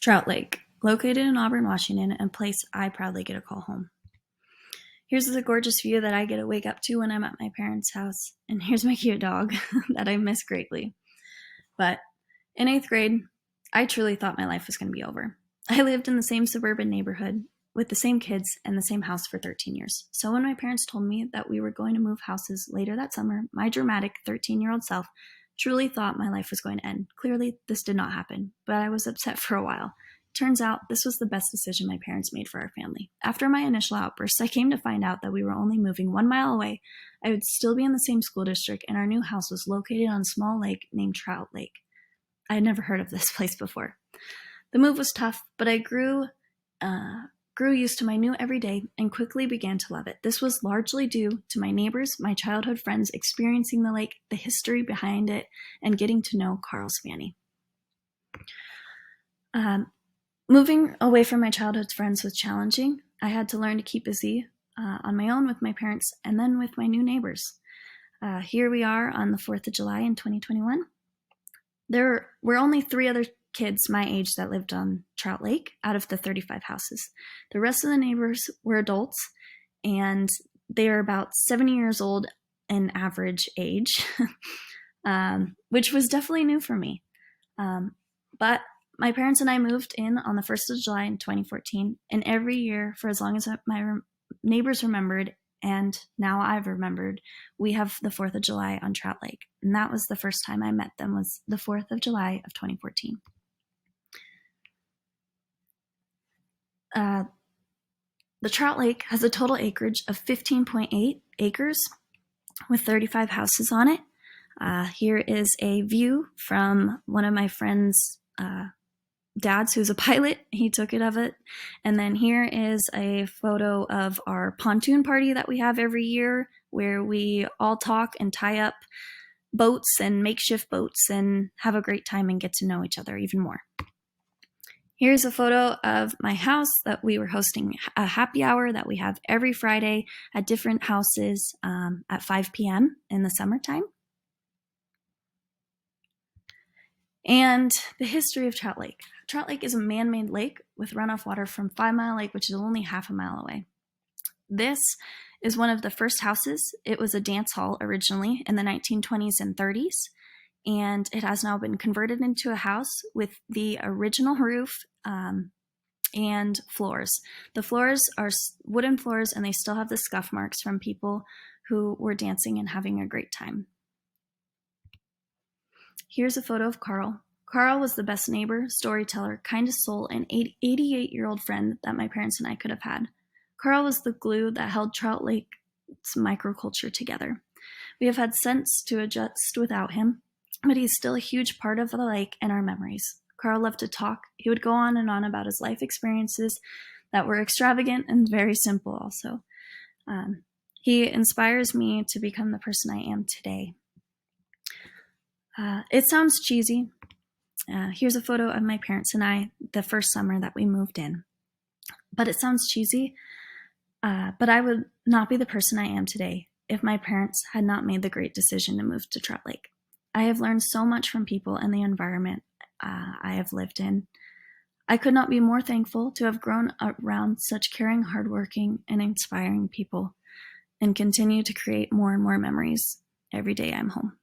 Trout Lake, located in Auburn, Washington, and a place I proudly get to call home. Here's the gorgeous view that I get to wake up to when I'm at my parents' house, and here's my cute dog that I miss greatly. But in 8th grade, I truly thought my life was going to be over. I lived in the same suburban neighborhood with the same kids and the same house for 13 years. So when my parents told me that we were going to move houses later that summer, my dramatic 13-year-old self truly thought my life was going to end. Clearly, this did not happen, but I was upset for a while. Turns out this was the best decision my parents made for our family. After my initial outburst, I came to find out that we were only moving 1 mile away. I would still be in the same school district, and our new house was located on a small lake named Trout Lake. I had never heard of this place before. The move was tough, but I grew used to my new everyday and quickly began to love it. This was largely due to my neighbors, my childhood friends experiencing the lake, the history behind it, and getting to know Carl Spanny. Moving away from my childhood friends was challenging. I had to learn to keep busy on my own with my parents and then with my new neighbors. Here we are on the 4th of July in 2021. There were only 3 other kids my age that lived on Trout Lake out of the 35 houses. The rest of the neighbors were adults, and they are about 70 years old in average age, which was definitely new for me. But my parents and I moved in on the 1st of July in 2014, and every year for as long as my neighbors remembered, and now I've remembered, we have the 4th of July on Trout Lake. And that was the first time I met them, was the 4th of July of 2014. The Trout Lake has a total acreage of 15.8 acres with 35 houses on it. Here is a view from one of my friend's dads, who's a pilot. He took it of it. And then here is a photo of our pontoon party that we have every year, where we all talk and tie up boats and makeshift boats and have a great time and get to know each other even more. Here's a photo of my house that we were hosting a happy hour that we have every Friday at different houses at 5 p.m. in the summertime. And the history of Trout Lake. Trout Lake is a man-made lake with runoff water from 5 Mile Lake, which is only half a mile away. This is one of the first houses. It was a dance hall originally in the 1920s and 30s, and it has now been converted into a house with the original roof and floors. The floors are wooden floors, and they still have the scuff marks from people who were dancing and having a great time. Here's a photo of Carl. Carl was the best neighbor, storyteller, kindest soul, and 88-year-old friend that my parents and I could have had. Carl was the glue that held Trout Lake's microculture together. We have had sense to adjust without him, but he's still a huge part of the lake and our memories. Carl loved to talk. He would go on and on about his life experiences that were extravagant and very simple also. He inspires me to become the person I am today. It sounds cheesy. Here's a photo of my parents and I the first summer that we moved in. But it sounds cheesy, but I would not be the person I am today if my parents had not made the great decision to move to Trout Lake. I have learned so much from people and the environment I have lived in. I could not be more thankful to have grown around such caring, hardworking, and inspiring people, and continue to create more and more memories every day I'm home.